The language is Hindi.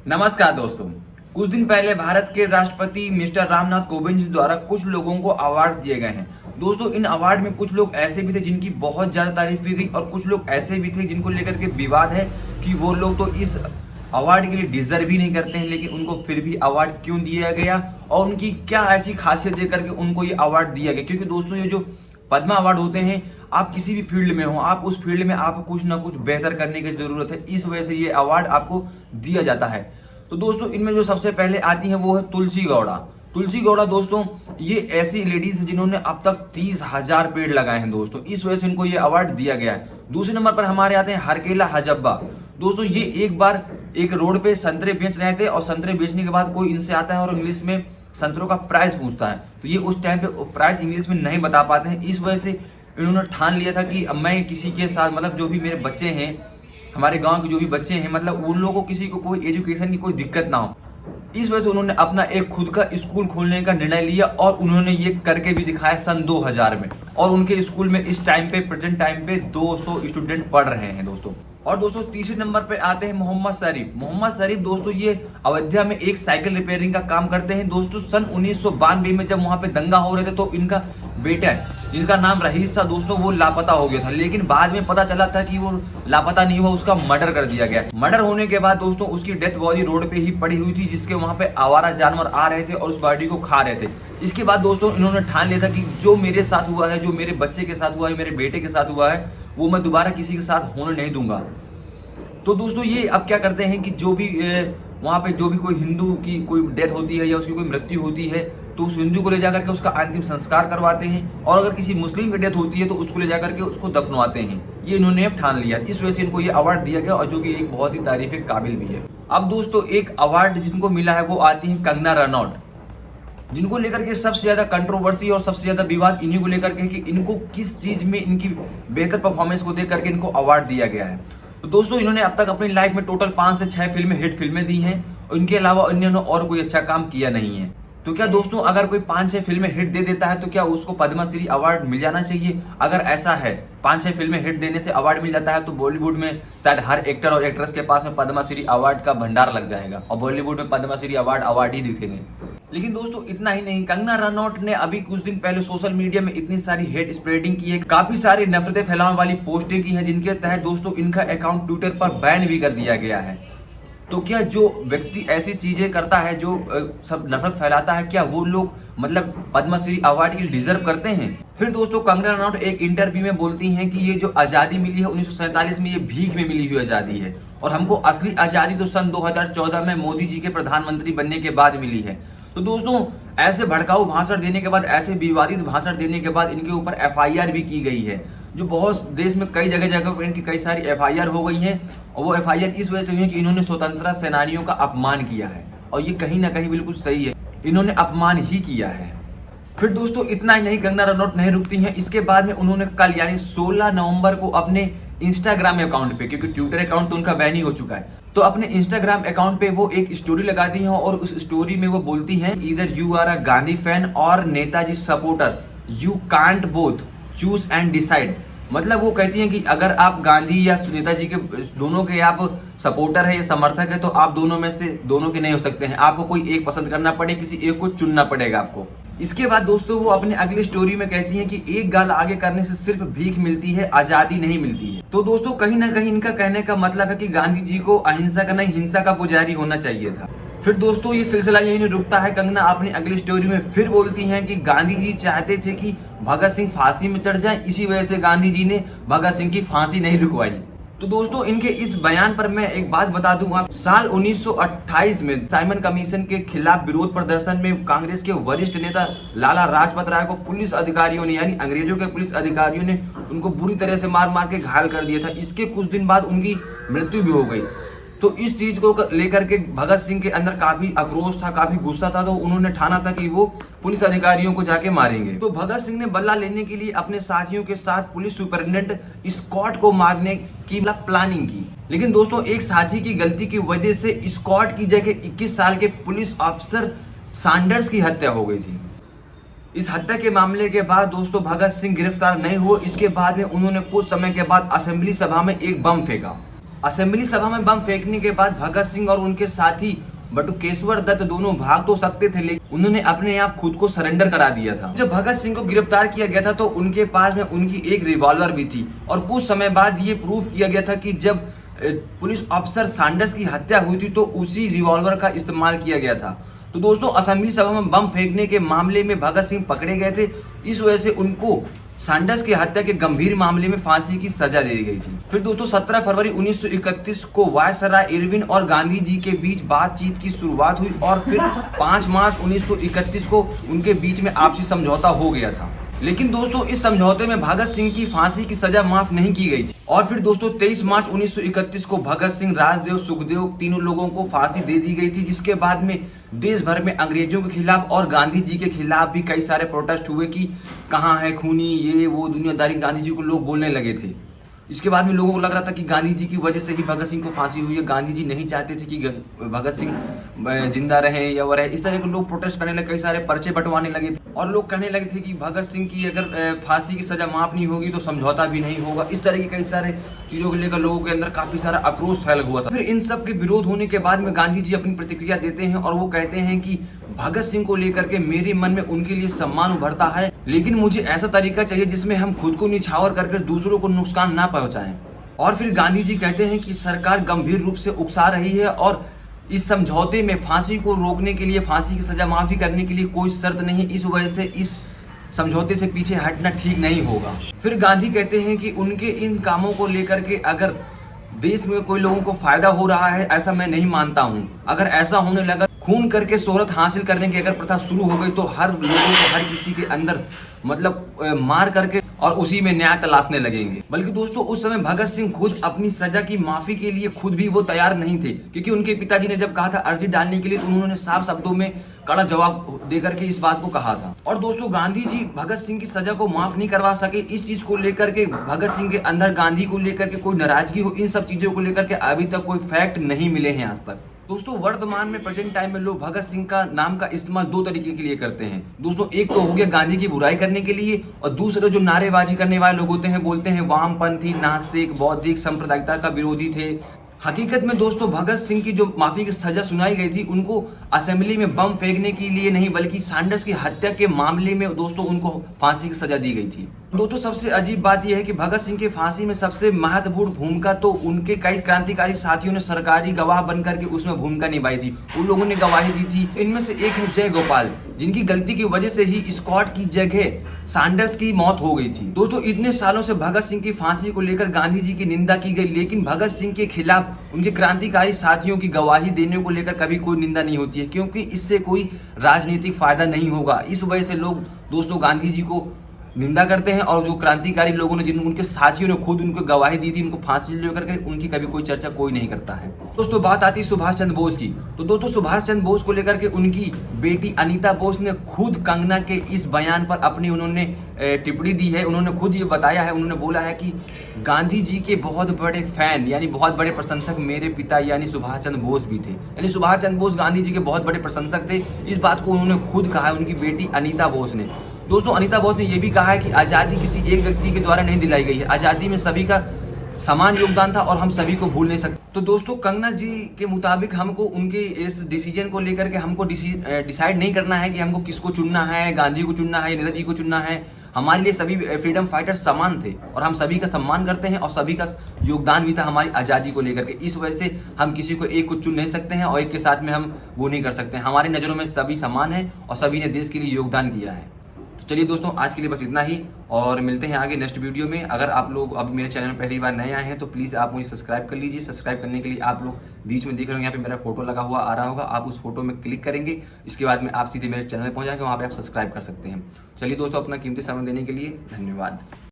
नमस्कार दोस्तों। कुछ दिन पहले भारत के राष्ट्रपति मिस्टर रामनाथ कोविंद जी द्वारा कुछ लोगों को अवार्ड दिए गए हैं। दोस्तों, इन अवार्ड में कुछ लोग ऐसे भी थे जिनकी बहुत ज्यादा तारीफ की गई और कुछ लोग ऐसे भी थे जिनको लेकर के विवाद है कि वो लोग तो इस अवार्ड के लिए डिजर्व ही नहीं करते हैं, लेकिन उनको फिर भी अवार्ड क्यों दिया गया और उनकी क्या ऐसी खासियत दे करके उनको ये अवार्ड दिया गया। क्योंकि दोस्तों, ये जो पद्मा अवार्ड होते हैं, आप किसी भी फील्ड में हो, आप उस फील्ड में आपको कुछ ना कुछ बेहतर करने की जरूरत है, इस वजह से ये अवार्ड आपको दिया जाता है। तो दोस्तों, इनमें जो सबसे पहले आती है वो है तुलसी गौड़ा। तुलसी गौड़ा दोस्तों, ये ऐसी लेडीज है जिन्होंने अब तक 30,000 पेड़ लगाए हैं दोस्तों, इस वजह से इनको ये अवार्ड दिया गया है। दूसरे नंबर पर हमारे आते हैं हरकेला हजब्बा। दोस्तों, ये एक बार एक रोड पे संतरे बेच रहे थे और संतरे बेचने के बाद कोई इनसे आता है और इंग्लिश में संतरों का प्राइस पूछता है, तो ये उस टाइम पे प्राइस इंग्लिश में नहीं बता पाते हैं। इस वजह से इन्होंने ठान लिया था कि अब मैं किसी के साथ, मतलब जो भी मेरे बच्चे हैं, हमारे गांव के जो भी बच्चे हैं, मतलब उन लोगों को किसी को कोई एजुकेशन की कोई दिक्कत ना हो, इस वजह से उन्होंने अपना एक खुद का स्कूल खोलने का निर्णय लिया और उन्होंने ये करके भी दिखाया सन 2000 में। और उनके स्कूल में इस टाइम पे, प्रेजेंट टाइम पे 200 स्टूडेंट पढ़ रहे हैं दोस्तों। और दोस्तों, तीसरे नंबर पे आते हैं मोहम्मद शरीफ। मोहम्मद शरीफ दोस्तों, ये अयोध्या में एक साइकिल रिपेयरिंग का काम करते हैं दोस्तों। सन 1992 में जब वहां पे दंगा हो रहे थे तो इनका बेटा, जिनका नाम रहीस था दोस्तों, वो लापता हो गया था, लेकिन बाद में पता चला था कि वो लापता नहीं हुआ, उसका मर्डर कर दिया गया। मर्डर होने के बाद दोस्तों, उसकी डेथ बॉडी रोड पे ही पड़ी हुई थी, जिसके वहां पे आवारा जानवर आ रहे थे और उस बॉडी को खा रहे थे। इसके बाद दोस्तों, इन्होंने ठान लिया था कि जो मेरे साथ हुआ है, जो मेरे बच्चे के साथ हुआ है, मेरे बेटे के साथ हुआ है, वो मैं दोबारा किसी के साथ होने नहीं दूंगा। तो दोस्तों, ये अब क्या करते हैं कि जो भी वहाँ पे जो भी कोई हिंदू की कोई डेथ होती है या उसकी कोई मृत्यु होती है, तो उस हिंदू को ले जाकर के उसका अंतिम संस्कार करवाते हैं, और अगर किसी मुस्लिम की डेथ होती है तो उसको ले जाकर के उसको दफनवाते हैं। ये इन्होंने अब ठान लिया, इस वजह से इनको ये अवार्ड दिया गया, और जो कि एक बहुत ही तारीफ के काबिल भी है। अब दोस्तों, एक अवार्ड जिनको मिला है वो आती है कंगना रनौत, जिनको लेकर के सबसे ज्यादा कंट्रोवर्सी और सबसे ज्यादा विवाद इन्हीं को लेकर के कि इनको किस चीज में इनकी बेहतर परफॉर्मेंस को देख करके इनको अवार्ड दिया गया है। तो दोस्तों, इन्होंने अब तक अपनी लाइफ में टोटल 5 से 6 फिल्में, हिट फिल्में दी हैं, और इनके अलावा इन्होंने और कोई अच्छा काम किया नहीं है। तो क्या दोस्तों, अगर कोई 5-6 फिल्में हिट दे देता है तो क्या उसको पद्मश्री अवार्ड मिल जाना चाहिए? अगर ऐसा है, 5-6 फिल्में हिट देने से अवार्ड मिल जाता है, तो बॉलीवुड में शायद हर एक्टर और एक्ट्रेस के पास में पद्मश्री अवार्ड का भंडार लग जाएगा और बॉलीवुड में पद्मश्री अवार्ड ही दिखेंगे। लेकिन दोस्तों, इतना ही नहीं, कंगना रनौत ने अभी कुछ दिन पहले सोशल मीडिया में इतनी सारी हेट स्प्रेडिंग की है, काफी सारी नफरतें फैलाने वाली पोस्टें की हैं, जिनके तहत दोस्तों इनका अकाउंट ट्विटर पर बैन भी कर दिया गया है। तो क्या जो व्यक्ति ऐसी चीजें करता है, जो सब नफरत फैलाता है, क्या वो लोग मतलब पद्मश्री अवार्ड के लिए डिजर्व करते हैं? फिर दोस्तों, कंगना रनौत एक इंटरव्यू में बोलती हैं कि ये जो आजादी मिली है 1947 में, ये भीख में मिली हुई आजादी है, और हमको असली आजादी तो सन 2014 में मोदी जी के प्रधानमंत्री बनने के बाद मिली है। तो दोस्तों, ऐसे भड़काऊ भाषण देने के बाद, ऐसे विवादित भाषण देने के बाद इनके ऊपर FIR भी की गई है, जो बहुत देश में कई जगह जगह पर इनकी कई सारी FIR हो गई हैं, और वो FIR इस वजह से हुई है कि इन्होंने स्वतंत्रता सेनानियों का अपमान किया है, और ये कहीं ना कहीं बिल्कुल सही है, इन्होंने अपमान ही किया है। फिर दोस्तों, इतना ही नहीं, कंगना रनौत नहीं रुकती हैं, इसके बाद में उन्होंने कल यानी 16 नवंबर को अपने इंस्टाग्राम अकाउंट पे, क्योंकि ट्विटर अकाउंट तो उनका बैन ही हो चुका है, तो अपने इंस्टाग्राम अकाउंट पे वो एक स्टोरी लगाती हैं, और उस स्टोरी में वो बोलती हैं, either you are a Gandhi fan और Netaji supporter, you can't both, choose and decide. मतलब वो कहती हैं कि अगर आप गांधी या नेताजी के दोनों के आप सपोर्टर है या समर्थक है, तो आप दोनों में से दोनों के नहीं हो सकते हैं, आपको कोई एक पसंद करना पड़े, किसी एक को चुनना पड़ेगा आपको। इसके बाद दोस्तों, वो अपने अगली स्टोरी में कहती हैं कि एक गाल आगे करने से सिर्फ भीख मिलती है, आजादी नहीं मिलती है। तो दोस्तों, कहीं ना कहीं इनका कहने का मतलब है कि गांधी जी को अहिंसा का नहीं, हिंसा का पुजारी होना चाहिए था। फिर दोस्तों, ये सिलसिला यही नहीं रुकता है, कंगना अपनी अगली स्टोरी में फिर बोलती हैं कि गांधी जी चाहते थे कि भगत सिंह फांसी में चढ़ जाएं, इसी वजह से गांधी जी ने भगत सिंह की फांसी नहीं रुकवाई। तो दोस्तों, इनके इस बयान पर मैं एक बात बता दूंगा, साल 1928 में साइमन कमीशन के खिलाफ विरोध प्रदर्शन में कांग्रेस के वरिष्ठ नेता लाला लाजपत राय को पुलिस अधिकारियों ने, यानी अंग्रेजों के पुलिस अधिकारियों ने उनको बुरी तरह से मार मार के घायल कर दिया था। इसके कुछ दिन बाद उनकी मृत्यु भी हो गई। तो इस चीज को लेकर के भगत सिंह के अंदर काफी आक्रोश था, काफी गुस्सा था, तो उन्होंने ठाना था कि वो पुलिस अधिकारियों को जाके मारेंगे। तो भगत सिंह ने बदला लेने के लिए अपने साथियों के साथ पुलिस सुपरिटेंडेंट स्कॉट को मारने की प्लानिंग की, लेकिन दोस्तों, एक साथी की गलती की वजह से स्कॉट की जगह 21 साल के पुलिस ऑफिसर सैंडर्स की हत्या हो गई थी। इस हत्या के मामले के बाद दोस्तों, भगत सिंह गिरफ्तार नहीं हुए। इसके बाद में उन्होंने कुछ समय के बाद असेंबली सभा में एक बम फेंका, असेंबली सभा में बम फेंकने के बाद भगत सिंह और उनके साथी बटुकेश्वर दत्त दोनों भाग तो सकते थे, लेकिन उन्होंने अपने आप खुद को सरेंडर करा दिया था। जब भगत सिंह को गिरफ्तार किया गया था तो उनके पास में उनकी एक रिवॉल्वर भी थी और कुछ समय बाद ये प्रूफ किया गया था कि जब पुलिस ऑफिसर सैंडर्स की हत्या हुई थी तो उसी रिवॉल्वर का इस्तेमाल किया गया था। तो दोस्तों, असेंबली सभा में बम फेंकने के मामले में भगत सिंह पकड़े गए थे, इस वजह से उनको सैंडर्स की हत्या के गंभीर मामले में फांसी की सजा दे दी गई थी। फिर दोस्तों 17 फरवरी 1931 को वायसराय इरविन और गांधी जी के बीच बातचीत की शुरुआत हुई और फिर 5 मार्च 1931 को उनके बीच में आपसी समझौता हो गया था। लेकिन दोस्तों, इस समझौते में भगत सिंह की फांसी की सजा माफ नहीं की गई थी और फिर दोस्तों 23 मार्च 1931 को भगत सिंह, राजदेव, सुखदेव तीनों लोगों को फांसी दे दी गई थी, जिसके बाद में देश भर में अंग्रेजों के खिलाफ और गांधी जी के खिलाफ भी कई सारे प्रोटेस्ट हुए कि कहाँ है खूनी, ये वो दुनियादारी गांधी जी को लोग बोलने लगे थे। इसके बाद में लोगों को लग रहा था कि गांधी जी की वजह से ही भगत सिंह को फांसी हुई है, गांधी जी नहीं चाहते थे कि भगत सिंह जिंदा रहे या वो रहे। इस तरह के लोग प्रोटेस्ट करने लगे, कई सारे पर्चे बंटवाने लगे और लोग कहने लगे थे कि भगत सिंह की अगर फांसी की सजा माफ नहीं होगी तो समझौता भी नहीं होगा। इस तरह की कई सारे चीजों को लेकर लोगों के अंदर काफी सारा आक्रोश फैल हुआ था। फिर इन सब के विरोध होने के बाद में गांधी जी अपनी प्रतिक्रिया देते हैं और वो कहते हैं कि भगत सिंह को लेकर के मेरे मन में उनके लिए सम्मान उभरता है, लेकिन मुझे ऐसा तरीका चाहिए जिसमें हम खुद को निछावर करके दूसरों को नुकसान ना पहुंचाएं। और फिर गांधी जी कहते हैं कि सरकार गंभीर रूप से उकसा रही है और इस समझौते में फांसी को रोकने के लिए, फांसी की सजा माफी करने के लिए कोई शर्त नहीं, इस वजह से इस समझौते से पीछे हटना ठीक नहीं होगा। फिर गांधी कहते हैं कि उनके इन कामों को लेकर के अगर देश में कोई लोगों को फायदा हो रहा है, ऐसा मैं नहीं मानता हूं। अगर ऐसा होने लगा, खून करके शोहरत हासिल करने की अगर प्रथा शुरू हो गई तो हर लोगों को, हर किसी के अंदर मतलब मार करके और उसी में न्याय तलाशने लगेंगे। बल्कि दोस्तों, उस समय भगत सिंह खुद अपनी सजा की माफी के लिए खुद भी वो तैयार नहीं थे, क्योंकि उनके पिताजी ने जब कहा था अर्जी डालने के लिए तो उन्होंने साफ शब्दों में कड़ा जवाब देकर के इस बात को कहा था। और दोस्तों, गांधी जी भगत सिंह की सजा को माफ नहीं करवा सके, इस चीज को लेकर के भगत सिंह के अंदर गांधी को लेकर के कोई नाराजगी हो, इन सब चीजों को लेकर के अभी तक कोई फैक्ट नहीं मिले हैं आज तक। दोस्तों, वर्तमान में प्रेजेंट टाइम में लोग भगत सिंह का नाम का इस्तेमाल दो तरीके के लिए करते हैं। दोस्तों, एक तो हो गया गांधी की बुराई करने के लिए और दूसरे जो नारेबाजी करने वाले लोग होते हैं, बोलते हैं वामपंथी, नास्तिक, बौद्धिक, सांप्रदायिकता का विरोधी थे। हकीकत में दोस्तों, भगत सिंह की जो माफी की सजा सुनाई गई थी, उनको असेंबली में बम फेंकने के लिए नहीं बल्कि सैंडर्स की हत्या के मामले में दोस्तों उनको फांसी की सजा दी गई थी। दोस्तों, सबसे अजीब बात यह है कि भगत सिंह की फांसी में सबसे महत्वपूर्ण भूमिका तो उनके कई क्रांतिकारी साथियों ने सरकारी गवाह बनकर के उसमें भूमिका निभाई थी, उन लोगों ने गवाही दी थी। इनमें से एक है जय गोपाल, जिनकी गलती की वजह से ही स्कॉट की जगह सैंडर्स की मौत हो गई थी। दोस्तों, इतने सालों से भगत सिंह की फांसी को लेकर गांधी जी की निंदा की गई, लेकिन भगत सिंह के खिलाफ उनके क्रांतिकारी साथियों की गवाही देने को लेकर कभी कोई निंदा नहीं होती है, क्योंकि इससे कोई राजनीतिक फायदा नहीं होगा। इस वजह से लोग दोस्तों गांधी जी को निंदा करते हैं और जो क्रांतिकारी लोगों ने, जिन उनके साथियों ने खुद उनको गवाही दी थी, उनको फांसी लेकर के उनकी कभी कोई चर्चा कोई नहीं करता है। दोस्तों, बात आती है सुभाष चंद्र बोस की। तो दोस्तों, सुभाष चंद्र बोस को लेकर के उनकी बेटी अनीता बोस ने खुद कंगना के इस बयान पर अपनी उन्होंने टिप्पणी दी है। उन्होंने खुद ये बताया है, उन्होंने बोला है कि गांधी जी के बहुत बड़े फैन यानी बहुत बड़े प्रशंसक मेरे पिता यानी सुभाष चंद्र बोस भी थे। यानी सुभाष चंद्र बोस गांधी जी के बहुत बड़े प्रशंसक थे। इस बात को उन्होंने खुद कहा है उनकी बेटी अनीता बोस ने। दोस्तों, अनीता बोस ने यह भी कहा है कि आज़ादी किसी एक व्यक्ति के द्वारा नहीं दिलाई गई है, आज़ादी में सभी का समान योगदान था और हम सभी को भूल नहीं सकते। तो दोस्तों, कंगना जी के मुताबिक हमको उनके इस डिसीजन को लेकर के हमको डिसाइड नहीं करना है कि हमको किसको चुनना है, गांधी को चुनना है, नेताजी को चुनना है। हमारे लिए सभी फ्रीडम फाइटर्स समान थे और हम सभी का सम्मान करते हैं और सभी का योगदान भी था हमारी आज़ादी को लेकर के। इस वजह से हम किसी को एक को चुन नहीं सकते हैं और एक के साथ में हम वो नहीं कर सकते हैं। हमारी नज़रों में सभी समान हैं और सभी ने देश के लिए योगदान किया है। चलिए दोस्तों, आज के लिए बस इतना ही और मिलते हैं आगे नेक्स्ट वीडियो में। अगर आप लोग अब मेरे चैनल में पहली बार नए आए हैं तो प्लीज़ आप मुझे सब्सक्राइब कर लीजिए। सब्सक्राइब करने के लिए आप लोग बीच में देख रहे होंगे, यहाँ पे मेरा फोटो लगा हुआ आ रहा होगा, आप उस फोटो में क्लिक करेंगे। इसके बाद में आप सीधे मेरे चैनल में पहुँच जाएंगे, वहाँ पर आप सब्सक्राइब कर सकते हैं। चलिए दोस्तों, अपना कीमती समय देने के लिए धन्यवाद।